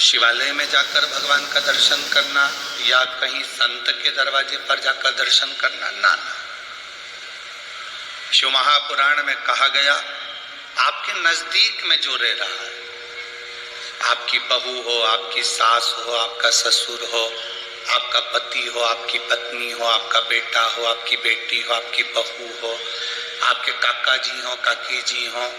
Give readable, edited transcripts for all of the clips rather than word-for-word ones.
शिवालय में जाकर भगवान का दर्शन करना या कहीं संत के दरवाजे पर जाकर दर्शन करना, ना। शिव महापुराण में कहा गया, आपके नजदीक में जो रह रहा है, आपकी बहू हो, आपकी सास हो, आपका ससुर हो, आपका पति हो, आपकी पत्नी हो, आपका बेटा हो, आपकी बेटी हो, आपकी बहू हो, आपके काका जी हो, काकी जी हो,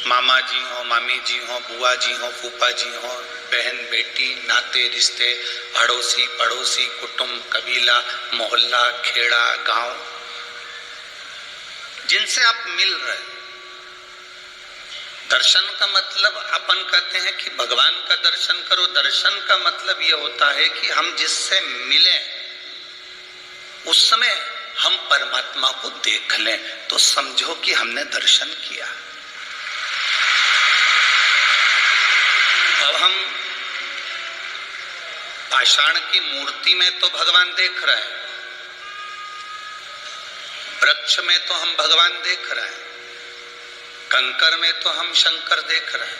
मामा जी हो, मामी जी हो, बुआ जी हो, फूफा जी हो, बहन बेटी, नाते रिश्ते, अड़ोसी पड़ोसी, कुटुंब, कबीला, मोहल्ला, खेड़ा, गांव, जिनसे आप मिल रहे। दर्शन का मतलब अपन कहते हैं कि भगवान का दर्शन करो। दर्शन का मतलब यह होता है कि हम जिससे मिलें उस समय हम परमात्मा को देख लें, तो समझो कि हमने दर्शन किया। अब हम पाषाण की मूर्ति में तो भगवान देख रहे हैं, वृक्ष में तो हम भगवान देख रहे हैं, कंकर में तो हम शंकर देख रहे हैं,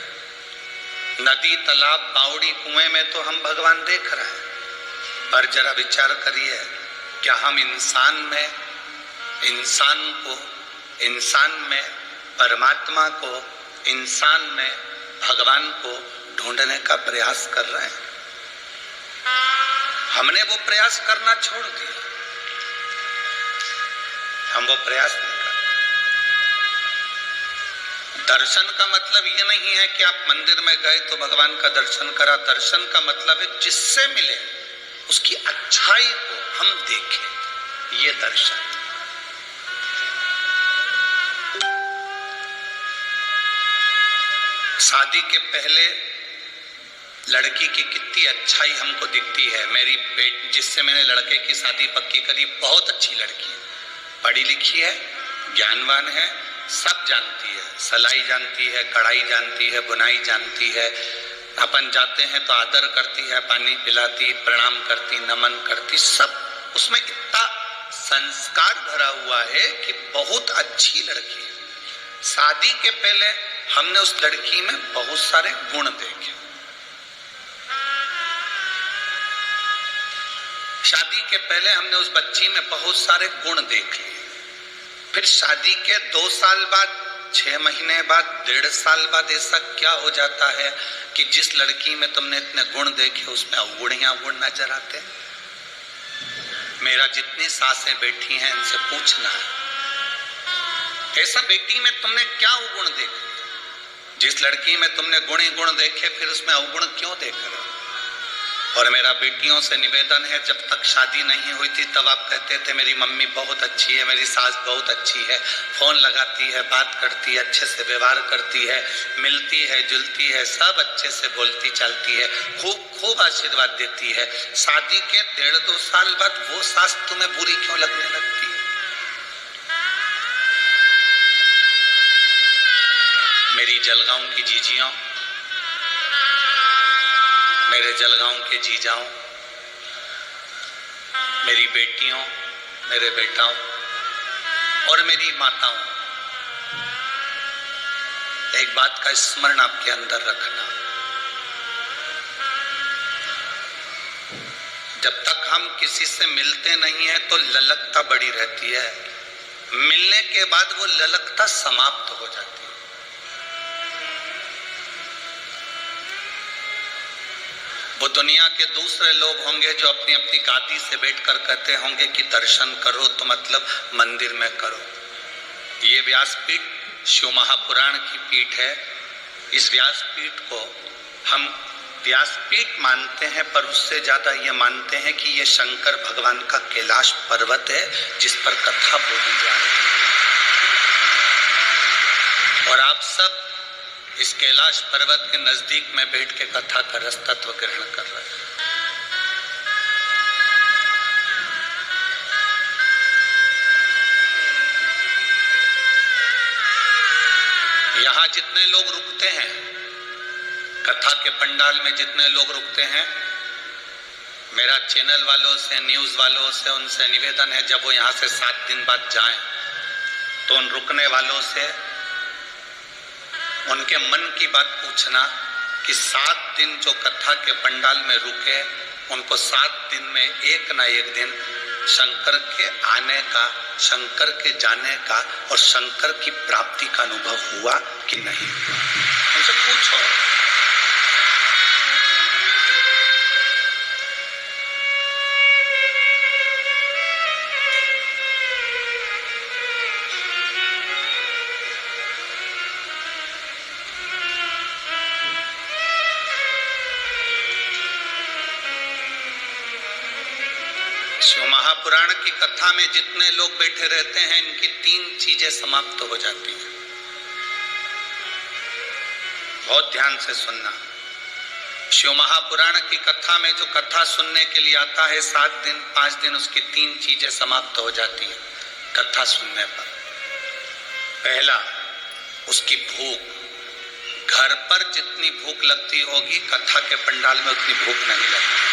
नदी तालाब बावड़ी कुएं में तो हम भगवान देख रहे हैं। पर जरा विचार करिए, क्या हम इंसान में, इंसान में परमात्मा को, इंसान में भगवान को ढूंढने का प्रयास कर रहे हैं? हमने वो प्रयास करना छोड़ दिया, हम वो प्रयास नहीं करते। दर्शन का मतलब ये नहीं है कि आप मंदिर में गए तो भगवान का दर्शन करा। दर्शन का मतलब है जिससे मिले उसकी अच्छाई को हम देखें, ये दर्शन। शादी के पहले लड़की की कितनी अच्छाई हमको दिखती है। मेरी बेटी, जिससे मैंने लड़के की शादी पक्की करी, बहुत अच्छी लड़की है, पढ़ी लिखी है, ज्ञानवान है, सब जानती है, सिलाई जानती है, कढ़ाई जानती है, बुनाई जानती है। अपन जाते हैं तो आदर करती है, पानी पिलाती, प्रणाम करती, नमन करती, सब उसमें इतना संस्कार भरा हुआ है कि बहुत अच्छी लड़की है। शादी के पहले हमने उस लड़की में बहुत सारे गुण देखे। शादी के पहले हमने उस बच्ची में बहुत सारे गुण देख लिए। फिर शादी के 2 साल बाद, 6 महीने बाद, 1.5 साल बाद ऐसा क्या हो जाता है कि जिस लड़की में तुमने इतने गुण देखे उसमें अवगुण ही अवगुण नजर आते हैं। मेरा जितनी सासें बैठी हैं इनसे पूछना है, ऐसा बेटी में तुमने क्या अवगुण देखे? जिस लड़की में तुमने गुण ही गुण देखे, फिर उसमें अवगुण क्यों देख रहे हो? और मेरा बेटियों से निवेदन है, जब तक शादी नहीं हुई थी तब आप कहते थे मेरी मम्मी बहुत अच्छी है, मेरी सास बहुत अच्छी है, फोन लगाती है, बात करती है, अच्छे से व्यवहार करती है, मिलती है, जुलती है, सब अच्छे से बोलती चालती है, खूब खूब आशीर्वाद देती है। शादी के 1.5-2 साल बाद वो सास तुम्हें बुरी क्यों लगने लगती है? मेरी जलगांव की जीजियों, मेरे जलगांव के जीजाओं, मेरी बेटियों, मेरे बेटाओं और मेरी माताओं, एक बात का स्मरण आपके अंदर रखना, जब तक हम किसी से मिलते नहीं है तो ललकता बड़ी रहती है, मिलने के बाद वो ललकता समाप्त हो जाती है। वो दुनिया के दूसरे लोग होंगे जो अपनी अपनी गादी से बैठकर कहते होंगे कि दर्शन करो तो मतलब मंदिर में करो। ये व्यासपीठ शिव महापुराण की पीठ है। इस व्यासपीठ को हम व्यासपीठ मानते हैं, पर उससे ज्यादा ये मानते हैं कि ये शंकर भगवान का कैलाश पर्वत है जिस पर कथा बोली जा रही है। और आप सब इस कैलाश पर्वत के नजदीक में बैठ के कथा का रस तत्व ग्रहण कर रहे हैं। यहां जितने लोग रुकते हैं, कथा के पंडाल में जितने लोग रुकते हैं, मेरा चैनल वालों से, न्यूज वालों से, उनसे निवेदन है, जब वो यहां से 7 दिन बाद जाएं तो उन रुकने वालों से उनके मन की बात पूछना कि 7 दिन जो कथा के पंडाल में रुके, उनको 7 दिन में एक ना एक दिन शंकर के आने का, शंकर के जाने का और शंकर की प्राप्ति का अनुभव हुआ कि नहीं हुआ? उनसे पूछो। शिव महापुराण की कथा में जितने लोग बैठे रहते हैं, इनकी 3 चीजें समाप्त हो जाती हैं। बहुत ध्यान से सुनना। शिव महापुराण की कथा में जो कथा सुनने के लिए आता है 7 दिन 5 दिन, उसकी 3 चीजें समाप्त हो जाती हैं कथा सुनने पर। पहला, उसकी भूख। घर पर जितनी भूख लगती होगी, कथा के पंडाल में उतनी भूख नहीं लगती।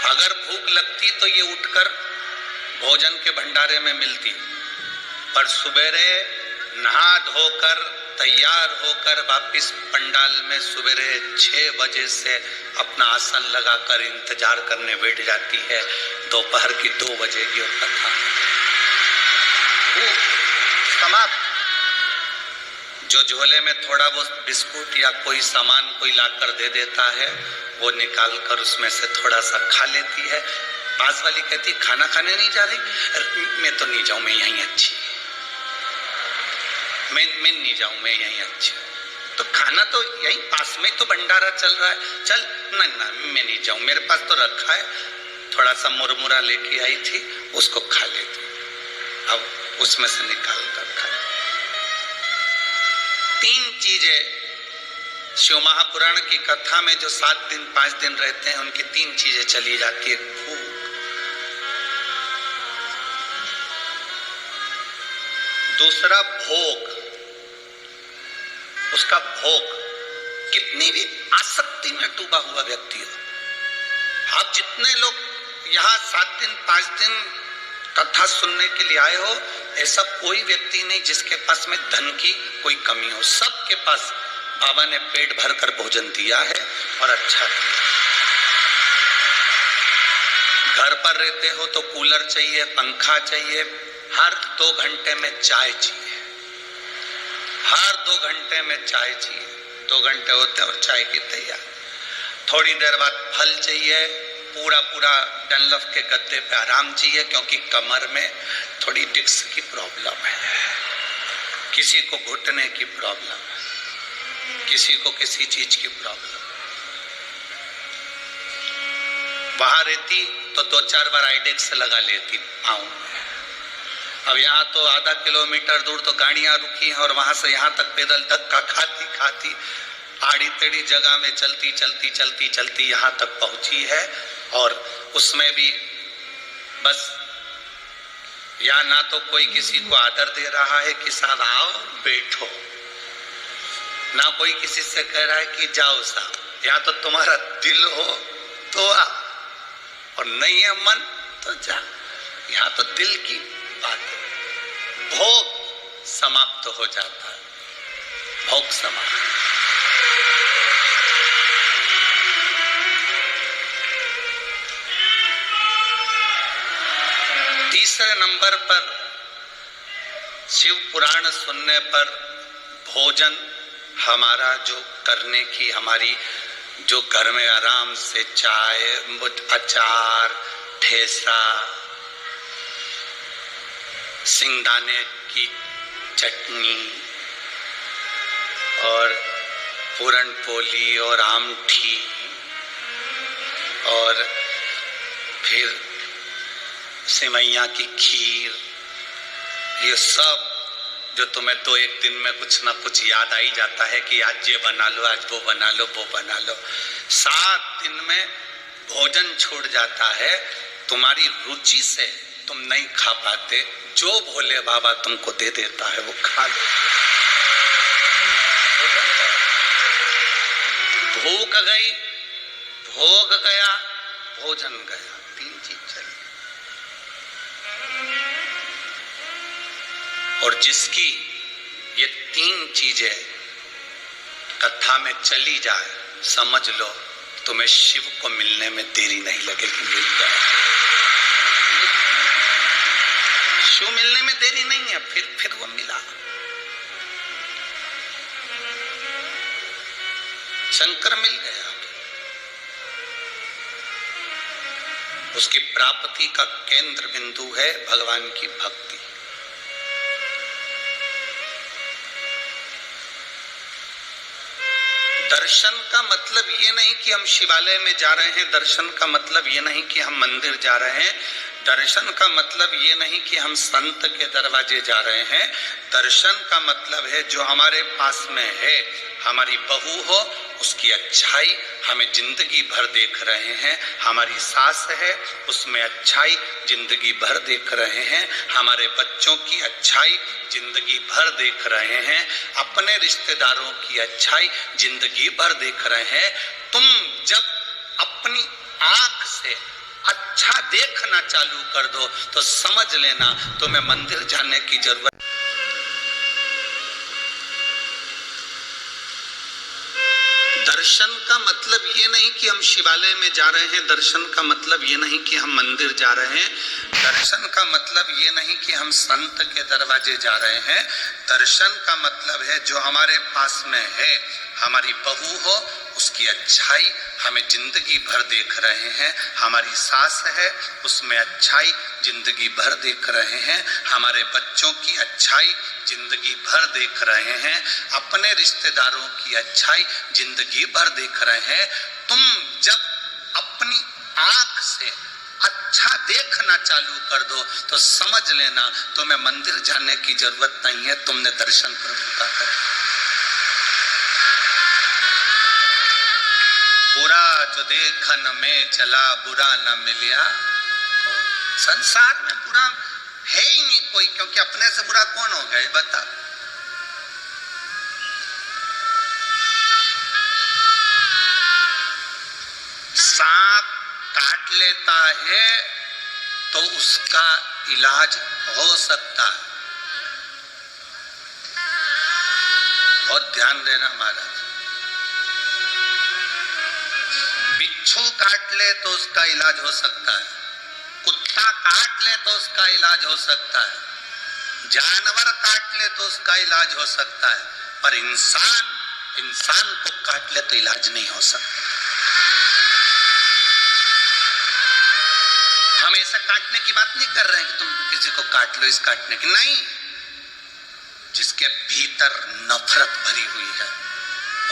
अगर भूख लगती तो ये उठकर भोजन के भंडारे में मिलती, पर सुबेरे नहा धोकर तैयार होकर वापिस पंडाल में सुबेरे 6 बजे से अपना आसन लगाकर इंतजार करने बैठ जाती है। दोपहर की 2 बजे की कथा, भूख समाप्त। जो झोले में थोड़ा बहुत बिस्कुट या कोई सामान कोई लाकर दे देता है, वो निकाल कर उसमें से थोड़ा सा खा लेती है। पास वाली कहती खाना खाने नहीं जा रही, मैं तो नहीं जाऊं, मैं यहीं अच्छी, मैं नहीं जाऊं, मैं यहीं अच्छी। तो खाना तो यहीं पास में तो भंडारा चल रहा है, चल ना ना मैं नहीं जाऊं, मेरे पास तो रखा है, थोड़ा सा मुरमुरा लेके आई थी, उसको खा लेती, अब उसमें से निकाल कर खा। 3 चीजें शिव महापुराण की कथा में जो 7 दिन 5 दिन रहते हैं, उनकी 3 चीजें चली जाती है। भूख, दूसरा भोग, उसका भोग। कितनी भी आसक्ति में डूबा हुआ व्यक्ति हो, आप जितने लोग यहाँ 7 दिन 5 दिन कथा सुनने के लिए आए हो, ऐसा कोई व्यक्ति नहीं जिसके पास में धन की कोई कमी हो। सबके पास बाबा ने पेट भरकर भोजन दिया है और अच्छा दिया। घर पर रहते हो तो कूलर चाहिए, पंखा चाहिए, हर 2 घंटे में चाय चाहिए, हर 2 घंटे में चाय चाहिए। 2 घंटे होते और चाय की तैयार। थोड़ी देर बाद फल चाहिए, पूरा पूरा डनलफ के गद्दे पे आराम चाहिए, क्योंकि कमर में थोड़ी डिस्क की प्रॉब्लम है, किसी को घुटने की प्रॉब्लम है, किसी को किसी चीज की प्रॉब्लम। वहां रहती तो 2-4 बार आइडेक्स लगा लेती पाँव में। अब यहाँ तो आधा किलोमीटर दूर तो गाड़ियां रुकी हैं, और वहां से यहाँ तक पैदल धक्का खाती खाती आड़ी टेढ़ी जगह में चलती चलती चलती चलती यहाँ तक पहुंची है। और उसमें भी बस या ना तो कोई किसी को आदर दे रहा है कि साहब आओ बैठो, ना कोई किसी से कह रहा है कि जाओ साहब। या तो तुम्हारा दिल हो तो आ, और नहीं है मन तो जा। यहाँ तो दिल की बात है। भोग समाप्त हो जाता है, भोग समाप्त। तीसरे नंबर पर शिव पुराण सुनने पर भोजन हमारा जो करने की, हमारी जो घर में आराम से चाय, अचार, ठेसा, सिंगदाने की चटनी और पूरन पोली और आमठी और फिर सिमैया की खीर, ये सब जो तुम्हें 2-1 दिन में कुछ ना कुछ याद आ ही जाता है कि आज ये बना लो, आज वो बना लो, वो बना लो। 7 दिन में भोजन छूट जाता है। तुम्हारी रुचि से तुम नहीं खा पाते, जो भोले बाबा तुमको दे देता है वो खा लो। भूख गई, भोग गया, भोजन गया, 3 चीज चली। और जिसकी ये तीन चीजें कथा में चली जाए, समझ लो तुम्हें शिव को मिलने में देरी नहीं लगेगी, मिल जाए। शिव मिलने में देरी नहीं है, फिर वो मिला। शंकर मिल गया। उसकी प्राप्ति का केंद्र बिंदु है भगवान की भक्ति। दर्शन का मतलब ये नहीं कि हम शिवालय में जा रहे हैं, दर्शन का मतलब ये नहीं कि हम मंदिर जा रहे हैं, दर्शन का मतलब ये नहीं कि हम संत के दरवाजे जा रहे हैं। दर्शन का मतलब है जो हमारे पास में है, हमारी बहू हो उसकी अच्छाई हमें जिंदगी भर देख रहे हैं, हमारी सास है उसमें अच्छाई जिंदगी भर देख रहे हैं, हमारे बच्चों की अच्छाई जिंदगी भर देख रहे हैं, अपने रिश्तेदारों की अच्छाई जिंदगी भर देख रहे हैं। तुम जब अपनी आंख से अच्छा देखना चालू कर दो तो समझ लेना तुम्हें मंदिर जाने की जरूरत। दर्शन का मतलब ये नहीं कि हम शिवालय में जा रहे हैं, दर्शन का मतलब ये नहीं कि हम मंदिर जा रहे हैं, दर्शन का मतलब ये नहीं कि हम संत के दरवाजे जा रहे हैं। दर्शन का मतलब है जो हमारे पास में है, हमारी बहू हो उसकी अच्छाई हमें जिंदगी भर देख रहे हैं, हमारी सास है उसमें अच्छाई जिंदगी भर देख रहे हैं, हमारे बच्चों की अच्छाई जिंदगी भर देख रहे हैं, अपने रिश्तेदारों की अच्छाई जिंदगी भर देख रहे हैं। तुम जब अपनी आंख से अच्छा देखना चालू कर दो तो समझ लेना तुम्हें मंदिर जाने की जरूरत नहीं है, तुमने दर्शन प्रभु का कर। बुरा जो देखन में चला बुरा न मिलिया। संसार में बुरा है ही नहीं कोई, क्योंकि अपने से बुरा कौन हो गया बता। सांप काट लेता है तो उसका इलाज हो सकता है, बहुत ध्यान देना महाराज। बिच्छू काट ले तो उसका इलाज हो सकता है, कुत्ता काट ले तो उसका इलाज हो सकता है, जानवर काट ले तो उसका इलाज हो सकता है, पर इंसान को काट ले तो इलाज नहीं हो सकता। हम ऐसा काटने की बात नहीं कर रहे हैं कि तुम किसी को काट लो इस काटने की, नहीं। जिसके भीतर नफरत भरी हुई है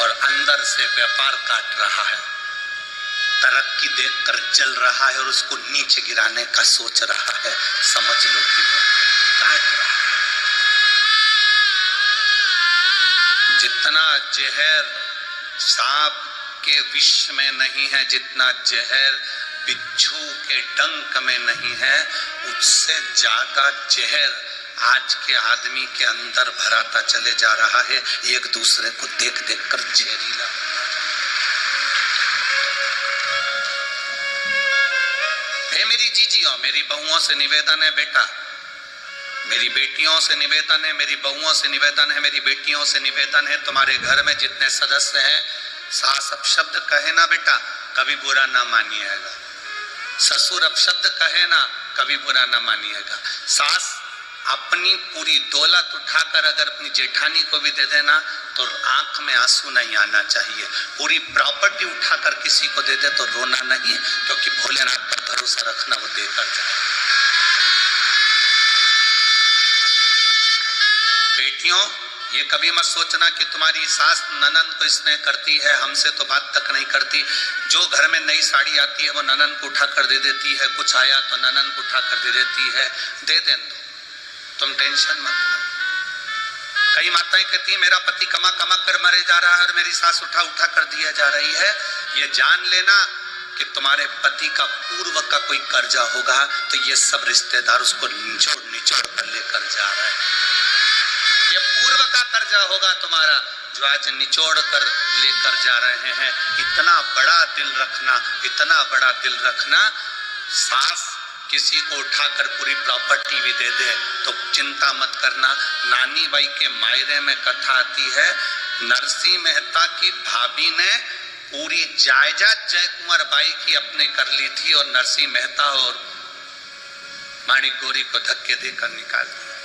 और अंदर से व्यापार काट रहा है, तरक्की देखकर जल रहा है और उसको नीचे गिराने का सोच रहा है, समझ लो कि वो काट रहा है। जितना जहर सांप के विष में नहीं है, जितना जहर बिच्छू के डंक में नहीं है, उससे ज्यादा जहर आज के आदमी के अंदर भराता चले जा रहा है, एक दूसरे को देख देख कर जहरीला। मेरी जीजियों, मेरी बहुओं से निवेदन है बेटा, मेरी बेटियों से निवेदन है, मेरी बहुओं से निवेदन है, मेरी बेटियों से निवेदन है, तुम्हारे घर में जितने सदस्य हैं, सास अपशब्द कहे ना बेटा, कभी बुरा ना मानिएगा। ससुर अपशब्द कहे ना, कभी बुरा ना मानिएगा। सास अपनी पूरी दौलत उठाकर अगर अपनी जेठानी को भी दे देना तो आंख में आंसू नहीं आना चाहिए। पूरी प्रॉपर्टी उठाकर किसी को दे दे तो रोना नहीं, क्योंकि भोलेनाथ पर भरोसा रखना, वो देकर जाए। बेटियों, ये कभी मत सोचना कि तुम्हारी सास ननन को स्नेह करती है, हमसे तो बात तक नहीं करती। जो घर में नई साड़ी आती है वो ननन को उठाकर दे देती है, कुछ आया तो ननन को उठाकर दे देती है, दे दें दो, तुम टेंशन मत लो। कई माताएं कहती है मेरा पति कमा कमा कर मरे जा रहा है और मेरी सास उठा उठा कर दिया जा रही है। ये जान लेना कि तुम्हारे पति का पूर्व का कोई कर्जा होगा तो ये सब रिश्तेदार उसको निचोड़ निचोड़ कर लेकर जा रहे हैं। ये पूर्व का कर्जा होगा तुम्हारा जो आज निचोड़ कर लेकर जा रहे हैं। इतना बड़ा दिल रखना, इतना बड़ा दिल रखना। सास किसी को उठाकर पूरी प्रॉपर्टी भी दे दे तो चिंता मत करना। नानी बाई के मायरे में कथा आती है, नरसिंह मेहता की भाभी ने पूरी जायदाद जय कुंवर बाई की अपने कर ली थी और नरसिंह मेहता और माणिक गोरी को धक्के देकर निकाल दिया।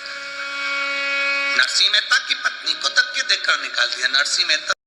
नरसिंह मेहता की पत्नी को धक्के देकर निकाल दिया। नरसिंह मेहता